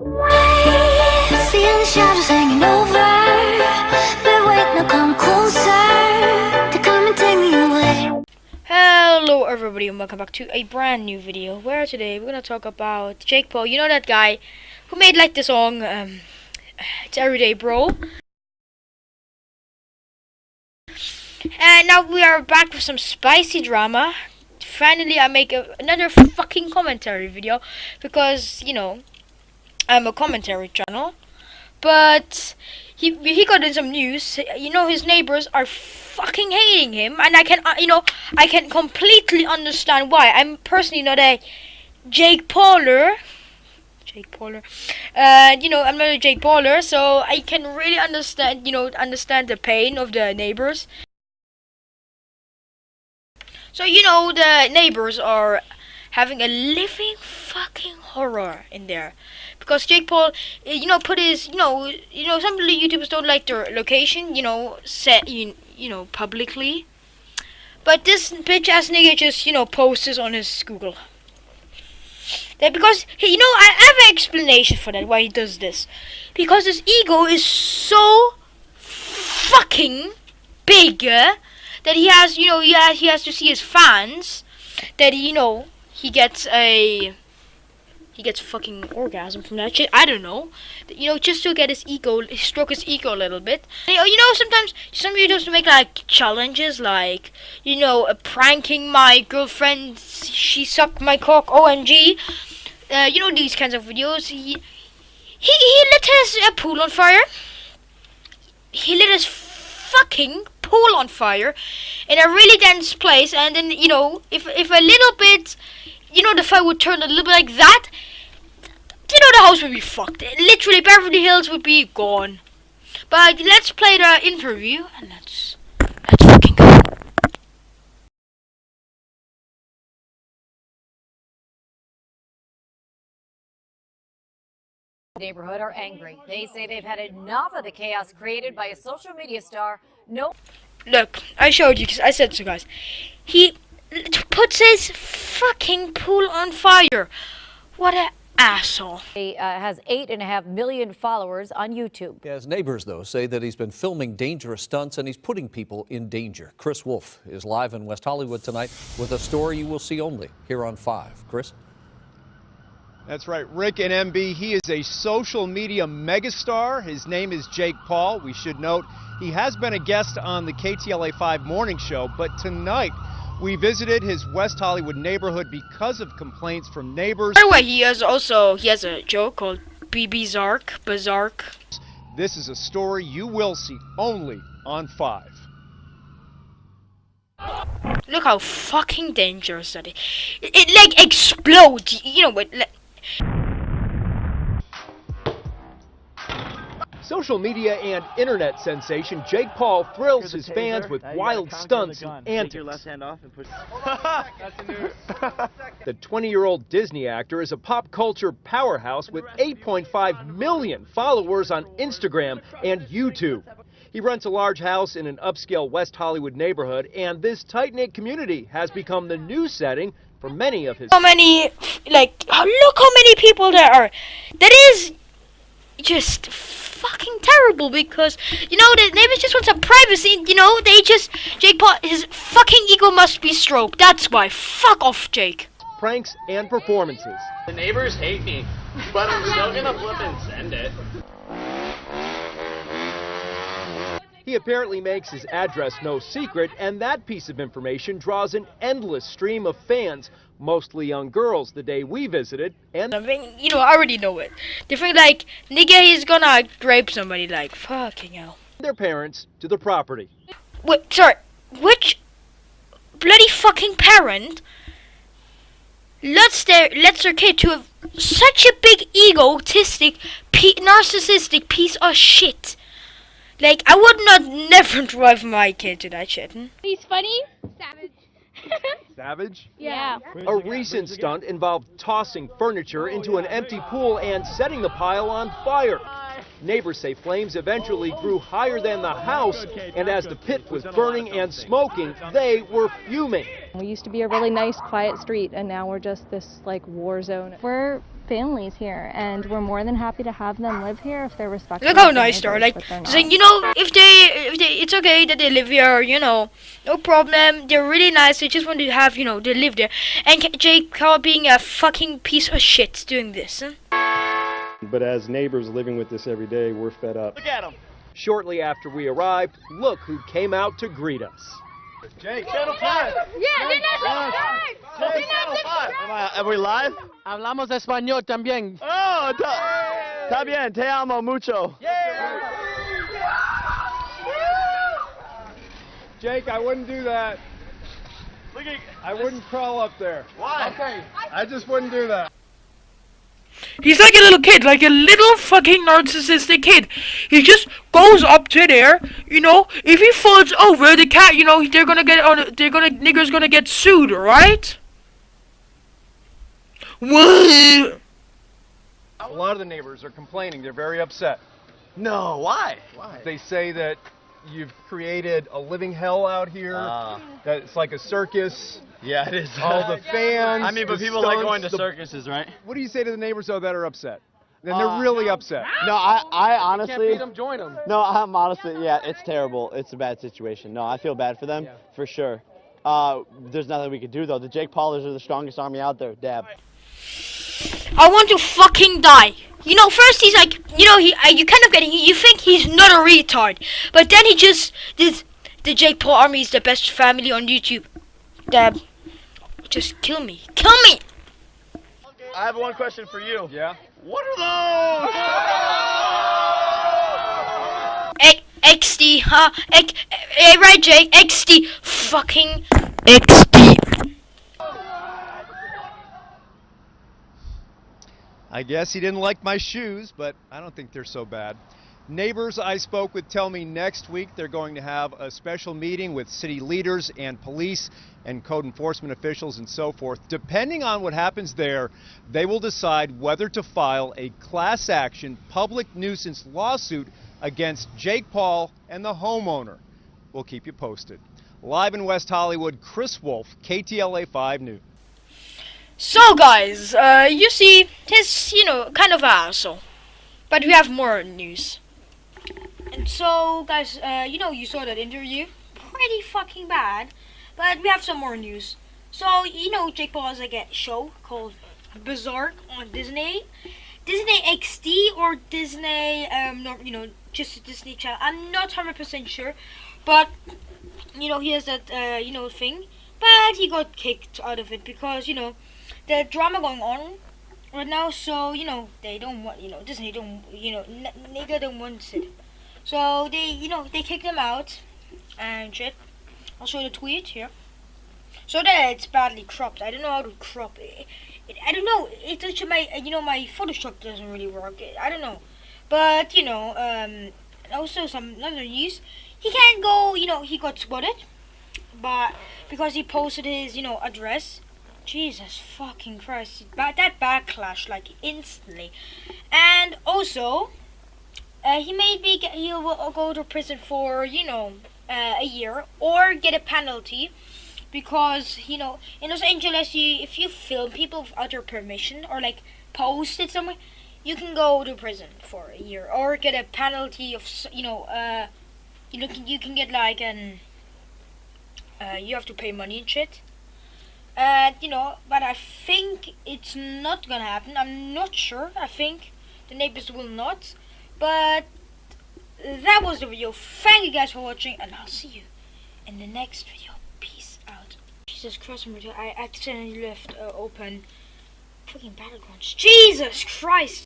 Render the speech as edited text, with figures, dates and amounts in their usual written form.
Feel the shadows hanging over. But wait, now come closer. To come and take me away. Hello everybody and welcome back to a brand new video where today we're gonna talk about Jake Paul. You know that guy who made like the song It's Everyday Bro. And now we are back with some spicy drama. Finally I make another fucking commentary video because, you know, I'm a commentary channel. But he got in some news. You know, his neighbors are fucking hating him, and I can I can completely understand why. I'm personally not a Jake Pauler. You know, I'm not a Jake Pauler, so I can really understand the pain of the neighbors. So you know, the neighbors are having a living fucking horror in there. Because Jake Paul, put his, some YouTubers don't like their location, set, publicly. But this bitch ass nigga just, posts this on his Google. Because, I have an explanation for that, why he does this. Because his ego is so fucking big, that he has, he has to see his fans, that, he gets fucking orgasm from that shit. I don't know. Just to get his ego, stroke his ego a little bit. Sometimes some videos make like challenges, like, pranking my girlfriend, she sucked my cock, OMG. These kinds of videos. He lit his pool on fire. He lit his fucking pool on fire in a really dense place, and then, if a little bit, the fire would turn a little bit like that, the house would be fucked. Literally, Beverly Hills would be gone. But let's play the interview, and let's fucking go. Neighborhood are angry. They say they've had enough of the chaos created by a social media star. Look, I showed you, because I said so, guys. He puts his fucking pool on fire. What a asshole. He has 8.5 million followers on YouTube. His neighbors, though, say that he's been filming dangerous stunts and he's putting people in danger. Chris Wolf is live in West Hollywood tonight with a story you will see only here on 5. Chris? That's right, Rick and MB. He is a social media megastar. His name is Jake Paul. We should note he has been a guest on the KTLA 5 morning show, but tonight we visited his West Hollywood neighborhood because of complaints from neighbors. By the way, he has a joke called Bizark. This is a story you will see only on 5. Look how fucking dangerous that is. It like explodes. Social media and internet sensation Jake Paul thrills his fans with wild stunts and antics. Your left hand off and push. The 20-year-old Disney actor is a pop culture powerhouse with 8.5 million followers on Instagram and YouTube. He rents a large house in an upscale West Hollywood neighborhood, and this tight-knit community has become the new setting for many of his... Look how many people there are. That is just fucking terrible, because, the neighbors just want some privacy, Jake Paul, his fucking ego must be stroked. That's why. Fuck off, Jake. Pranks and performances. The neighbors hate me, but I'm still gonna flip and send it. He apparently makes his address no secret, and that piece of information draws an endless stream of fans, mostly young girls, the day we visited. And I already know it. They think like, nigga, he's gonna rape somebody, like, fucking hell. Their parents to the property. Wait, sorry, which bloody fucking parent lets their kid to have such a big egotistic, narcissistic piece of shit? Like, I would never drive my kid to that shit. He's funny. Savage. Savage? Yeah. A recent stunt involved tossing furniture into an empty pool and setting the pile on fire. Neighbors say flames eventually grew higher than the house, and as the pit was burning and smoking, they were fuming. We used to be a really nice, quiet street, and now we're just this, like, war zone. We're families here, and we're more than happy to have them live here if they're respectful. Look how of their nice they are. neighbors, Like, but they're saying, not. you know, if they, it's okay that they live here, you know, no problem. They're really nice. They just want to have, you know, they live there. And Jake Paul being a fucking piece of shit doing this. Huh? But as neighbors living with this every day, we're fed up. Look at him. Shortly after we arrived, look who came out to greet us. Jake, Channel 5. Yeah, they're not subscribed. They're not subscribed. Are we live? Hablamos español también. Oh, está bien. Te amo mucho. Jake, I wouldn't do that. Look at. I wouldn't crawl up there. Why? Okay. I just wouldn't do that. He's like a little kid, like a little fucking narcissistic kid. He just goes up to there, you know. If he falls over, the cat, you know, nigger's gonna get sued, right? What? A lot of the neighbors are complaining. They're very upset. No, why? They say that you've created a living hell out here. That it's like a circus. Yeah, it is. All the fans. I mean, but the people like stunts, going to the- circuses, right? What do you say to the neighbors though that are upset? And they're really upset. No, I Can't honestly. beat them, join them. No, I'm honestly, yeah, it's terrible. It's a bad situation. No, I feel bad for them, for sure. There's nothing we could do, though. The Jake Paulers are the strongest army out there. Dab. I want to fucking die. You know, first he's like, you know, you kind of getting, you think he's not a retard, but then he just did. The Jake Paul army is the best family on YouTube. Dab, just kill me, kill me. I have one question for you. Yeah? What are those? XD, huh? Right, Jake? XD, fucking XD. I guess he didn't like my shoes, but I don't think they're so bad. Neighbors I spoke with tell me next week they're going to have a special meeting with city leaders and police and code enforcement officials and so forth. Depending on what happens there, they will decide whether to file a class action public nuisance lawsuit against Jake Paul and the homeowner. We'll keep you posted. Live in West Hollywood, Chris Wolf, KTLA 5 News. So, guys, you see, he's, you know, kind of an asshole. But we have more news. And so, guys, you know, you saw that interview. Pretty fucking bad. But we have some more news. So, you know, Jake Paul has like a show called Bizarre on Disney. Disney XD or Disney, no, you know, just a Disney Channel. I'm not 100% sure. But, you know, he has that, you know, thing. But he got kicked out of it because, you know, the drama going on right now. So, you know, they don't want, you know, Disney don't, you know, nigga don't want it. So, they, you know, they kicked him out and shit. I'll show the tweet here. So that it's badly cropped. I don't know how to crop it. I don't know. It's actually my, you know, my Photoshop doesn't really work. I don't know. But, you know, also some other news. He can't go, you know, he got spotted. But, because he posted his, you know, address. Jesus fucking Christ. That backlash, like, instantly. And also, he'll go to prison for, you know, a year. Or get a penalty. Because, you know, in Los Angeles, if you film people without your permission or like post it somewhere, you can go to prison for a year or get a penalty of, you know, you can get like an, you have to pay money and shit. You know, but I think it's not gonna happen. I'm not sure. I think the neighbors will not. But that was the video. Thank you guys for watching, and I'll see you in the next video. Peace out. Jesus Christ, I accidentally left open fucking Battlegrounds. Jesus Christ!